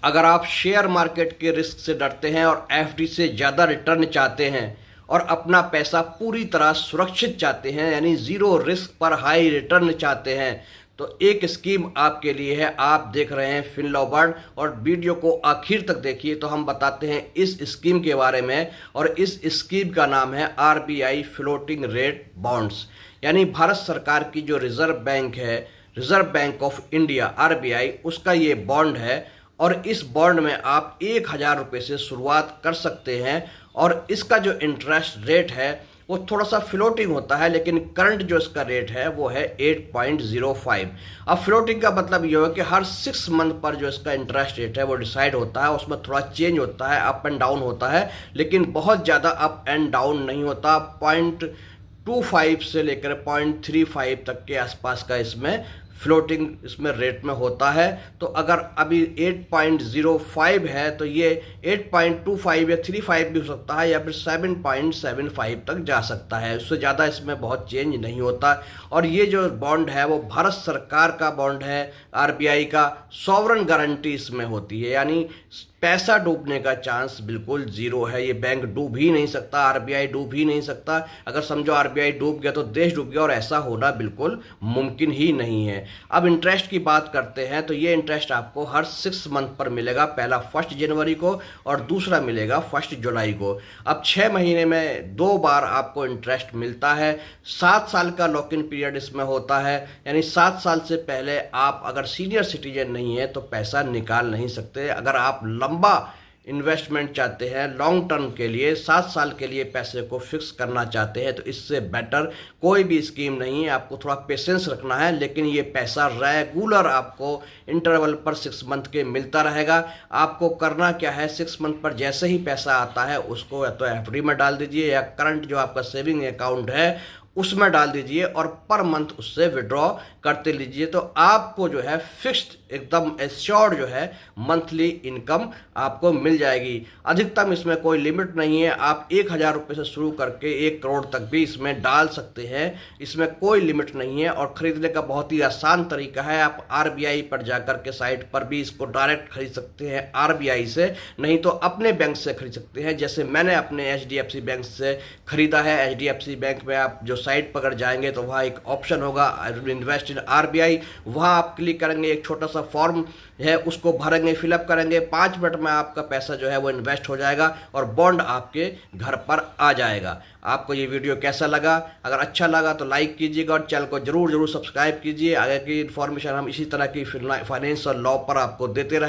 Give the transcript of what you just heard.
अगर आप share market के रिस्क से डरते हैं और एफडी से ज़्यादा रिटर्न चाहते हैं और अपना पैसा पूरी तरह सुरक्षित चाहते हैं, यानी ज़ीरो रिस्क पर हाई रिटर्न चाहते हैं, तो एक स्कीम आपके लिए है। आप देख रहे हैं फिनलॉबर्ड और वीडियो को आखिर तक देखिए तो हम बताते हैं इस स्कीम के बारे में। और इस स्कीम का नाम है आरबीआई फ्लोटिंग रेट बॉन्ड्स, यानी भारत सरकार की जो रिजर्व बैंक है, reserve bank of India RBI, उसका ये बॉन्ड है। और इस बॉन्ड में आप 1,000 रुपये से शुरुआत कर सकते हैं और इसका जो इंटरेस्ट रेट है वो थोड़ा सा फ्लोटिंग होता है, लेकिन करंट जो इसका रेट है वो है 8.05। अब फ्लोटिंग का मतलब ये है कि हर 6 मंथ पर जो इसका इंटरेस्ट रेट है वो डिसाइड होता है, उसमें थोड़ा चेंज होता है, अप एंड डाउन होता है, लेकिन बहुत ज़्यादा अप एंड डाउन नहीं होता। 0.25 से लेकर 0.35 तक के आसपास का इसमें फ्लोटिंग इसमें रेट में होता है। तो अगर अभी 8.05 है तो ये 8.25 या 35 भी हो सकता है, या फिर 7.75 तक जा सकता है, उससे ज़्यादा इसमें बहुत चेंज नहीं होता। और ये जो बॉन्ड है वो भारत सरकार का बॉन्ड है, आरबीआई का। सॉवरन गारंटी इसमें होती है, यानी पैसा डूबने का चांस बिल्कुल जीरो है। ये बैंक डूब ही नहीं सकता, आरबीआई डूब ही नहीं सकता। अगर समझो आरबीआई डूब गया तो देश डूब गया, और ऐसा होना बिल्कुल मुमकिन ही नहीं है। अब इंटरेस्ट की बात करते हैं तो ये इंटरेस्ट आपको हर 6 मंथ पर मिलेगा, पहला 1 जनवरी को और दूसरा मिलेगा 1 जुलाई को। अब 6 महीने में 2 बार आपको इंटरेस्ट मिलता है। 7 साल का लॉक इन पीरियड इसमें होता है, यानी 7 साल से पहले आप अगर सीनियर सिटीजन नहीं है तो पैसा निकाल नहीं सकते। अगर आप लंबा इन्वेस्टमेंट चाहते हैं, लॉन्ग टर्म के लिए 7 साल के लिए पैसे को फिक्स करना चाहते हैं, तो इससे बेटर कोई भी स्कीम नहीं है। आपको थोड़ा पेशेंस रखना है, लेकिन ये पैसा रेगुलर आपको इंटरवल पर 6 मंथ के मिलता रहेगा। आपको करना क्या है, 6 मंथ पर जैसे ही पैसा आता है उसको या तो एफडी में डाल दीजिए या करंट जो आपका सेविंग अकाउंट है उसमें डाल दीजिए और पर मंथ उससे विड्रॉ करते लीजिए। तो आपको जो है फिक्स्ड एकदम एश्योर्ड जो है मंथली इनकम आपको मिल जाएगी। अधिकतम इसमें कोई लिमिट नहीं है, आप 1,000 रुपये से शुरू करके 1 करोड़ तक भी इसमें डाल सकते हैं, इसमें कोई लिमिट नहीं है। और ख़रीदने का बहुत ही आसान तरीका है, आप आरबीआई पर जाकर के साइट पर भी इसको डायरेक्ट खरीद सकते हैं आरबीआई से, नहीं तो अपने बैंक से खरीद सकते हैं। जैसे मैंने अपने एचडीएफसी बैंक से खरीदा है। एचडीएफसी बैंक में आप जो साइट पर जाएंगे तो वहाँ एक ऑप्शन होगा इन्वेस्ट इन आरबीआई, वहाँ आप क्लिक करेंगे, एक छोटा सा फॉर्म है उसको भरेंगे, फिलअप करेंगे, 5 मिनट में आपका पैसा जो है वो इन्वेस्ट हो जाएगा और बॉन्ड आपके घर पर आ जाएगा। आपको ये वीडियो कैसा लगा? अगर अच्छा लगा तो लाइक कीजिएगा और चैनल को जरूर सब्सक्राइब कीजिए। आगे की इन्फॉर्मेशन हम इसी तरह की फाइनेंस और लॉ पर आपको देते रहें।